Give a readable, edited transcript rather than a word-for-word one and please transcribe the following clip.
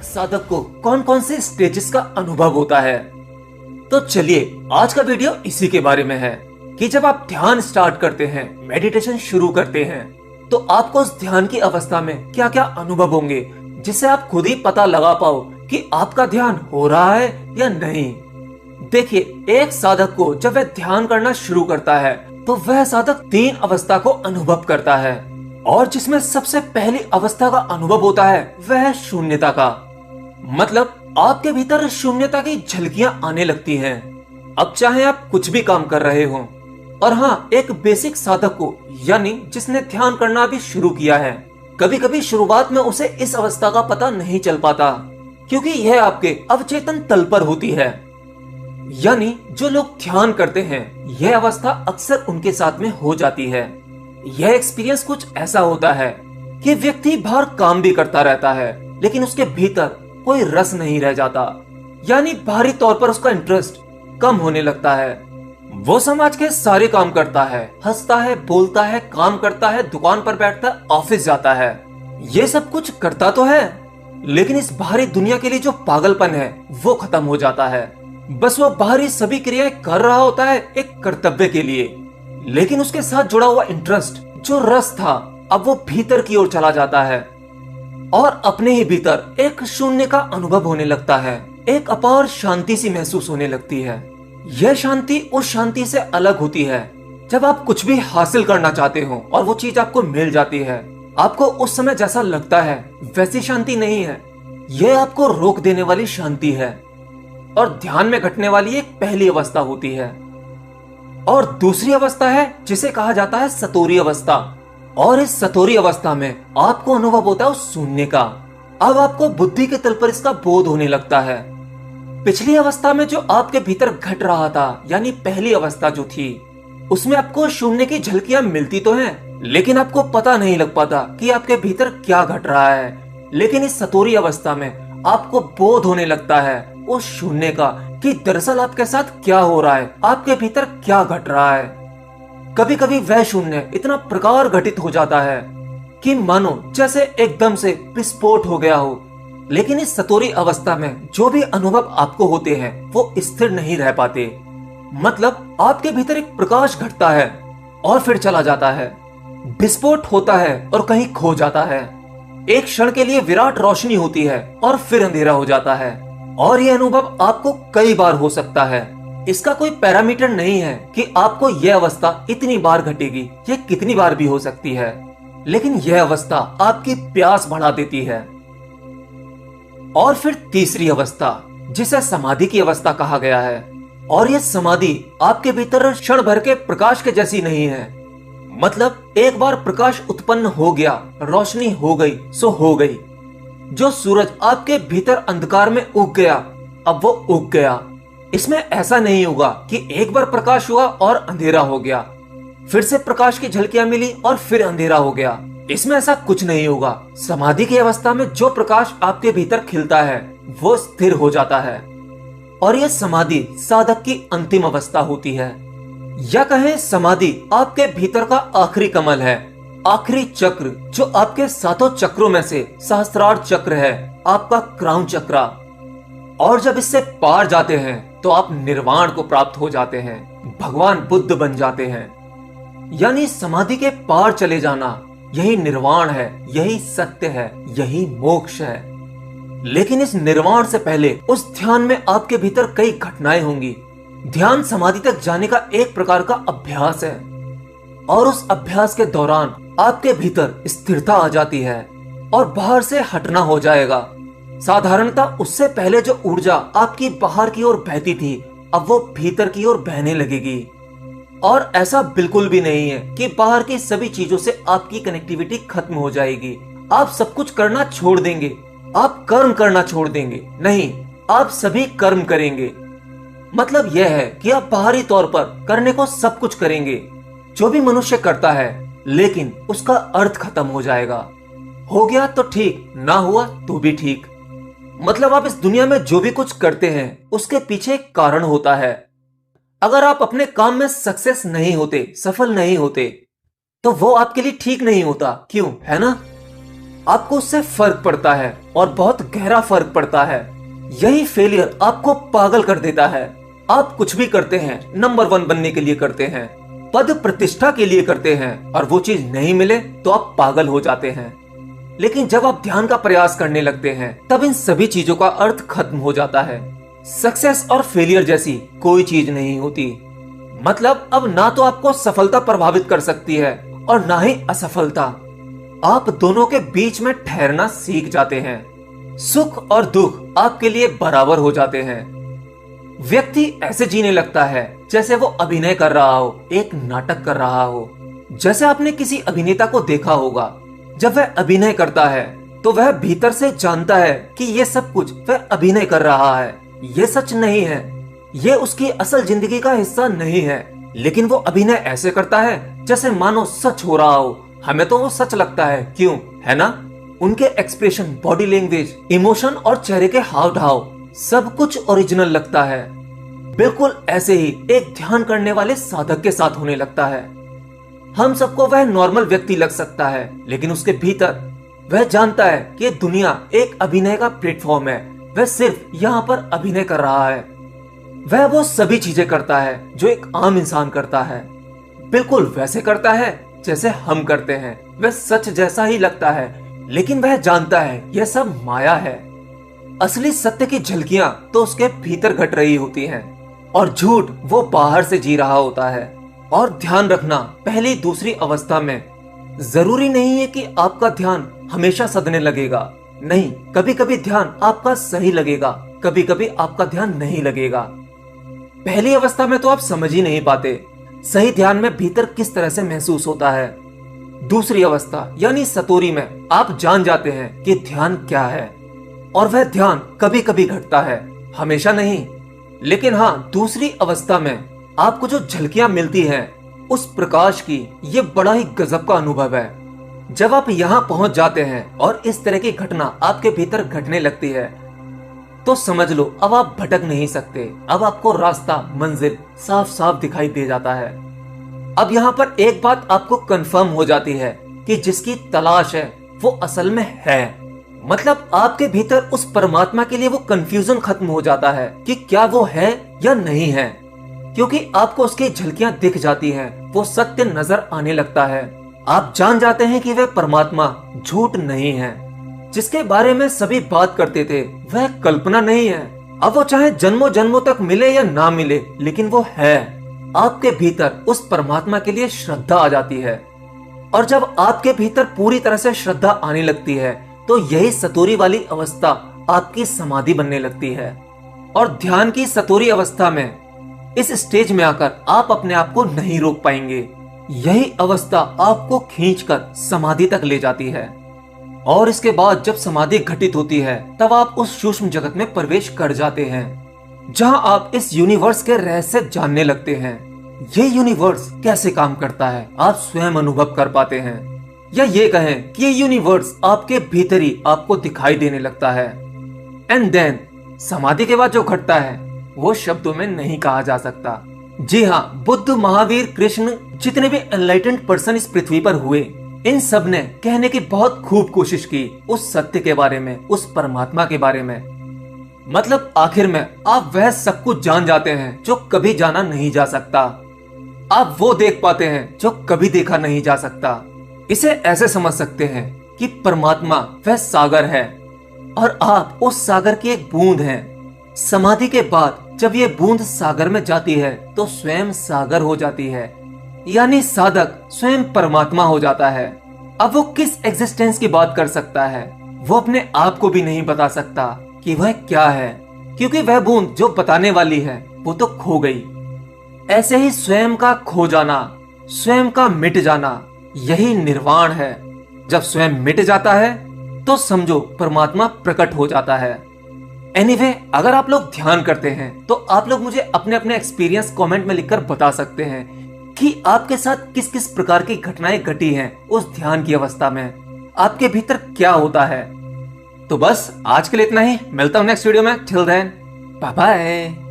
एक साधक को कौन कौन से स्टेजेस का अनुभव होता है। तो चलिए आज का वीडियो इसी के बारे में है कि जब आप ध्यान स्टार्ट करते हैं, मेडिटेशन शुरू करते हैं, तो आपको उस ध्यान की अवस्था में क्या क्या अनुभव होंगे, जिससे आप खुद ही पता लगा पाओ कि आपका ध्यान हो रहा है या नहीं। देखिए, एक साधक को जब वह ध्यान करना शुरू करता है तो वह साधक 3 अवस्था को अनुभव करता है, और जिसमें सबसे पहली अवस्था का अनुभव होता है वह है शून्यता का। मतलब आपके भीतर शून्यता की झलकियां आने लगती हैं। अब चाहे आप कुछ भी काम कर रहे हो, और हाँ, एक बेसिक साधक को यानी जिसने ध्यान करना भी शुरू किया है, कभी कभी शुरुआत में उसे इस अवस्था का पता नहीं चल पाता, क्योंकि यह आपके अवचेतन तल पर होती है। यानी जो लोग ध्यान करते हैं, यह अवस्था अक्सर उनके साथ में हो जाती है। यह एक्सपीरियंस कुछ ऐसा होता है कि व्यक्ति बाहर काम भी करता रहता है, लेकिन उसके भीतर कोई रस नहीं रह जाता। यानी बाहरी तौर पर उसका इंटरेस्ट कम होने लगता है। वो समाज के सारे काम करता है, हंसता है, बोलता है, काम करता है, दुकान पर बैठता है, ऑफिस जाता है, ये सब कुछ करता तो है, लेकिन इस बाहरी दुनिया के लिए जो पागलपन है वो खत्म हो जाता है। बस वो बाहरी सभी क्रियाएं कर रहा होता है एक कर्तव्य के लिए, लेकिन उसके साथ जुड़ा हुआ इंटरेस्ट, जो रस था, अब वो भीतर की ओर चला जाता है और अपने ही भीतर एक शून्य का अनुभव होने लगता है। एक अपार शांति सी महसूस होने लगती है। यह शांति उस शांति से अलग होती है जब आप कुछ भी हासिल करना चाहते हो और वो चीज आपको मिल जाती है। आपको उस समय जैसा लगता है वैसी शांति नहीं है, यह आपको रोक देने वाली शांति है, और ध्यान में घटने वाली एक पहली अवस्था होती है। और दूसरी अवस्था है जिसे कहा जाता है सतोरी अवस्था, और इस सतोरी अवस्था में आपको अनुभव होता है उस शून्य का। अब आपको बुद्धि के तल पर इसका बोध होने लगता है। पिछली अवस्था में जो आपके भीतर घट रहा था, यानी पहली अवस्था जो थी, उसमें आपको शून्य की झलकियां मिलती तो हैं, लेकिन आपको पता नहीं लग पाता कि आपके भीतर क्या घट रहा है। लेकिन इस सतोरी अवस्था में आपको बोध होने लगता है उस शून्य का कि दरअसल आपके साथ क्या हो रहा है, आपके भीतर क्या घट रहा है। कभी कभी वह शून्य इतना प्रकार घटित हो जाता है कि मानो जैसे एकदम से विस्फोट हो गया हो। लेकिन इस सतोरी अवस्था में जो भी अनुभव आपको होते हैं वो स्थिर नहीं रह पाते। मतलब आपके भीतर एक प्रकाश घटता है और फिर चला जाता है, विस्फोट होता है और कहीं खो जाता है। एक क्षण के लिए विराट रोशनी होती है और फिर अंधेरा हो जाता है, और यह अनुभव आपको कई बार हो सकता है। इसका कोई पैरामीटर नहीं है कि आपको यह अवस्था इतनी बार घटेगी, यह कितनी बार भी हो सकती है, लेकिन यह अवस्था आपकी प्यास बढ़ा देती है। और फिर तीसरी अवस्था, जिसे समाधि की अवस्था कहा गया है, और यह समाधि आपके भीतर क्षण भर के प्रकाश के जैसी नहीं है। मतलब एक बार प्रकाश उत्पन्न हो गया, रोशनी हो गई सो हो गई। जो सूरज आपके भीतर अंधकार में उग गया, अब वो उग गया। इसमें ऐसा नहीं होगा कि एक बार प्रकाश हुआ और अंधेरा हो गया, फिर से प्रकाश की झलकियां मिली और फिर अंधेरा हो गया। इसमें ऐसा कुछ नहीं होगा। समाधि की अवस्था में जो प्रकाश आपके भीतर खिलता है वो स्थिर हो जाता है, और यह समाधि साधक की अंतिम अवस्था होती है। या कहें समाधि आपके भीतर का आखिरी कमल है, आखिरी चक्र, जो आपके 7 चक्रों में से सहस्त्रार चक्र है, आपका क्राउन चक्र। और जब इससे पार जाते हैं तो आप निर्वाण को प्राप्त हो जाते हैं, भगवान बुद्ध बन जाते हैं। यानी समाधि के पार चले जाना, यही निर्वाण है, यही सत्य है, यही मोक्ष है। लेकिन इस निर्वाण से पहले उस ध्यान में आपके भीतर कई घटनाएं होंगी। ध्यान समाधि तक जाने का एक प्रकार का अभ्यास है, और उस अभ्यास के दौरान आपके भीतर स्थिरता आ जाती है और बाहर से हटना हो जाएगा। साधारणतः उससे पहले जो ऊर्जा आपकी बाहर की ओर बहती थी, अब वो भीतर की ओर बहने लगेगी। और ऐसा बिल्कुल भी नहीं है कि बाहर की सभी चीजों से आपकी कनेक्टिविटी खत्म हो जाएगी, आप सब कुछ करना छोड़ देंगे, आप कर्म करना छोड़ देंगे। नहीं, आप सभी कर्म करेंगे। मतलब यह है कि आप बाहरी तौर पर करने को सब कुछ करेंगे जो भी मनुष्य करता है, लेकिन उसका अर्थ खत्म हो जाएगा। हो गया तो ठीक, ना हुआ तो भी ठीक। मतलब आप इस दुनिया में जो भी कुछ करते हैं उसके पीछे एक कारण होता है। अगर आप अपने काम में सक्सेस नहीं होते, सफल नहीं होते, तो वो आपके लिए ठीक नहीं होता। क्यों, है ना? आपको उससे फर्क पड़ता है और बहुत गहरा फर्क पड़ता है। यही फेलियर आपको पागल कर देता है। आप कुछ भी करते हैं नंबर 1 बनने के लिए करते हैं, पद प्रतिष्ठा के लिए करते हैं, और वो चीज नहीं मिले तो आप पागल हो जाते हैं। लेकिन जब आप ध्यान का प्रयास करने लगते हैं तब इन सभी चीजों का अर्थ खत्म हो जाता है। सक्सेस और फेलियर जैसी कोई चीज नहीं होती। मतलब अब ना तो आपको सफलता प्रभावित कर सकती है और ना ही असफलता। आप दोनों के बीच में ठहरना सीख जाते हैं। सुख और दुख आपके लिए बराबर हो जाते हैं। व्यक्ति ऐसे जीने लगता है जैसे वो अभिनय कर रहा हो, एक नाटक कर रहा हो। जैसे आपने किसी अभिनेता को देखा होगा, जब वह अभिनय करता है तो वह भीतर से जानता है कि ये सब कुछ वह अभिनय कर रहा है, ये सच नहीं है, ये उसकी असल जिंदगी का हिस्सा नहीं है। लेकिन वो अभिनय ऐसे करता है जैसे मानो सच हो रहा हो। हमें तो वो सच लगता है, क्यों, है ना? उनके एक्सप्रेशन, बॉडी लैंग्वेज, इमोशन और चेहरे के हाव भाव सब कुछ ओरिजिनल लगता है। बिल्कुल ऐसे ही एक ध्यान करने वाले साधक के साथ होने लगता है। हम सबको वह नॉर्मल व्यक्ति लग सकता है, लेकिन उसके भीतर वह जानता है कि दुनिया एक अभिनय का प्लेटफॉर्म है। वह सिर्फ यहाँ पर अभिनय कर रहा है। वह वो सभी चीजें करता है जो एक आम इंसान करता है। बिल्कुल वैसे करता है जैसे हम करते हैं। वह सच जैसा ही लगता है, लेकिन वह जानता है यह सब माया है। असली सत्य की झलकियां तो उसके भीतर घट रही होती हैं और झूठ वो बाहर से जी रहा होता है। और ध्यान रखना, पहली दूसरी अवस्था में जरूरी नहीं है कि आपका ध्यान हमेशा सदने लगेगा। नहीं, कभी कभी ध्यान आपका सही लगेगा, कभी कभी आपका ध्यान नहीं लगेगा। पहली अवस्था में तो आप समझ ही नहीं पाते सही ध्यान में भीतर किस तरह से महसूस होता है। दूसरी अवस्था यानी सतोरी में आप जान जाते हैं कि ध्यान क्या है, और वह ध्यान कभी कभी घटता है, हमेशा नहीं। लेकिन हाँ, दूसरी अवस्था में आपको जो झलकियां मिलती हैं उस प्रकाश की, ये बड़ा ही गजब का अनुभव है। जब आप यहाँ पहुंच जाते हैं और इस तरह की घटना आपके भीतर घटने लगती है तो समझ लो अब आप भटक नहीं सकते। अब आपको रास्ता, मंजिल साफ साफ दिखाई दे जाता है। अब यहाँ पर एक बात आपको कंफर्म हो जाती है कि जिसकी तलाश है वो असल में है। मतलब आपके भीतर उस परमात्मा के लिए वो कंफ्यूजन खत्म हो जाता है कि क्या वो है या नहीं है, क्योंकि आपको उसकी झलकियां दिख जाती हैं, वो सत्य नजर आने लगता है। आप जान जाते हैं कि वह परमात्मा झूठ नहीं है। जिसके बारे में सभी बात करते थे वह कल्पना नहीं है। अब वो चाहे जन्मों जन्मों तक मिले या ना मिले, लेकिन वो है। आपके भीतर उस परमात्मा के लिए श्रद्धा आ जाती है, और जब आपके भीतर पूरी तरह से श्रद्धा आने लगती है तो यही सतोरी वाली अवस्था आपकी समाधि बनने लगती है। और ध्यान की सतोरी अवस्था में इस स्टेज में आकर आप अपने आप को नहीं रोक पाएंगे। यही अवस्था आपको खींचकर समाधि तक ले जाती है। और इसके बाद जब समाधि घटित होती है तब आप उस सूक्ष्म जगत में प्रवेश कर जाते हैं, जहां आप इस यूनिवर्स के रहस्य जानने लगते हैं। ये यूनिवर्स कैसे काम करता है आप स्वयं अनुभव कर पाते हैं, या ये कहें कि ये यूनिवर्स आपके भीतर ही आपको दिखाई देने लगता है। एंड देन समाधि के बाद जो घटता है वो शब्दों में नहीं कहा जा सकता। जी हाँ, बुद्ध, महावीर, कृष्ण, जितने भी एनलाइटेंड पर्सन इस पृथ्वी पर हुए, इन सब ने कहने की बहुत खूब कोशिश की उस सत्य के बारे में, उस परमात्मा के बारे में। मतलब आखिर में आप वह सब कुछ जान जाते हैं जो कभी जाना नहीं जा सकता। आप वो देख पाते हैं जो कभी देखा नहीं जा सकता। इसे ऐसे समझ सकते हैं कि परमात्मा वह सागर है और आप उस सागर की एक बूंद हैं। समाधि के बाद जब ये बूंद सागर में जाती है तो स्वयं सागर हो जाती है, यानी साधक स्वयं परमात्मा हो जाता है। अब वो किस एग्जिस्टेंस की बात कर सकता है, वो अपने आप को भी नहीं बता सकता कि वह क्या है, क्योंकि वह बूंद जो बताने वाली है वो तो खो गई। ऐसे ही स्वयं का खो जाना, स्वयं का मिट जाना, यही निर्वाण है। जब स्वयं मिट जाता है तो समझो परमात्मा प्रकट हो जाता है। एनीवे, अगर आप लोग ध्यान करते हैं तो आप लोग मुझे अपने अपने एक्सपीरियंस कमेंट में लिखकर बता सकते हैं कि आपके साथ किस किस प्रकार की घटनाएं घटी हैं उस ध्यान की अवस्था में, आपके भीतर क्या होता है। तो बस आज के लिए इतना ही, मिलता हूं नेक्स्ट वीडियो में। Till then, bye bye.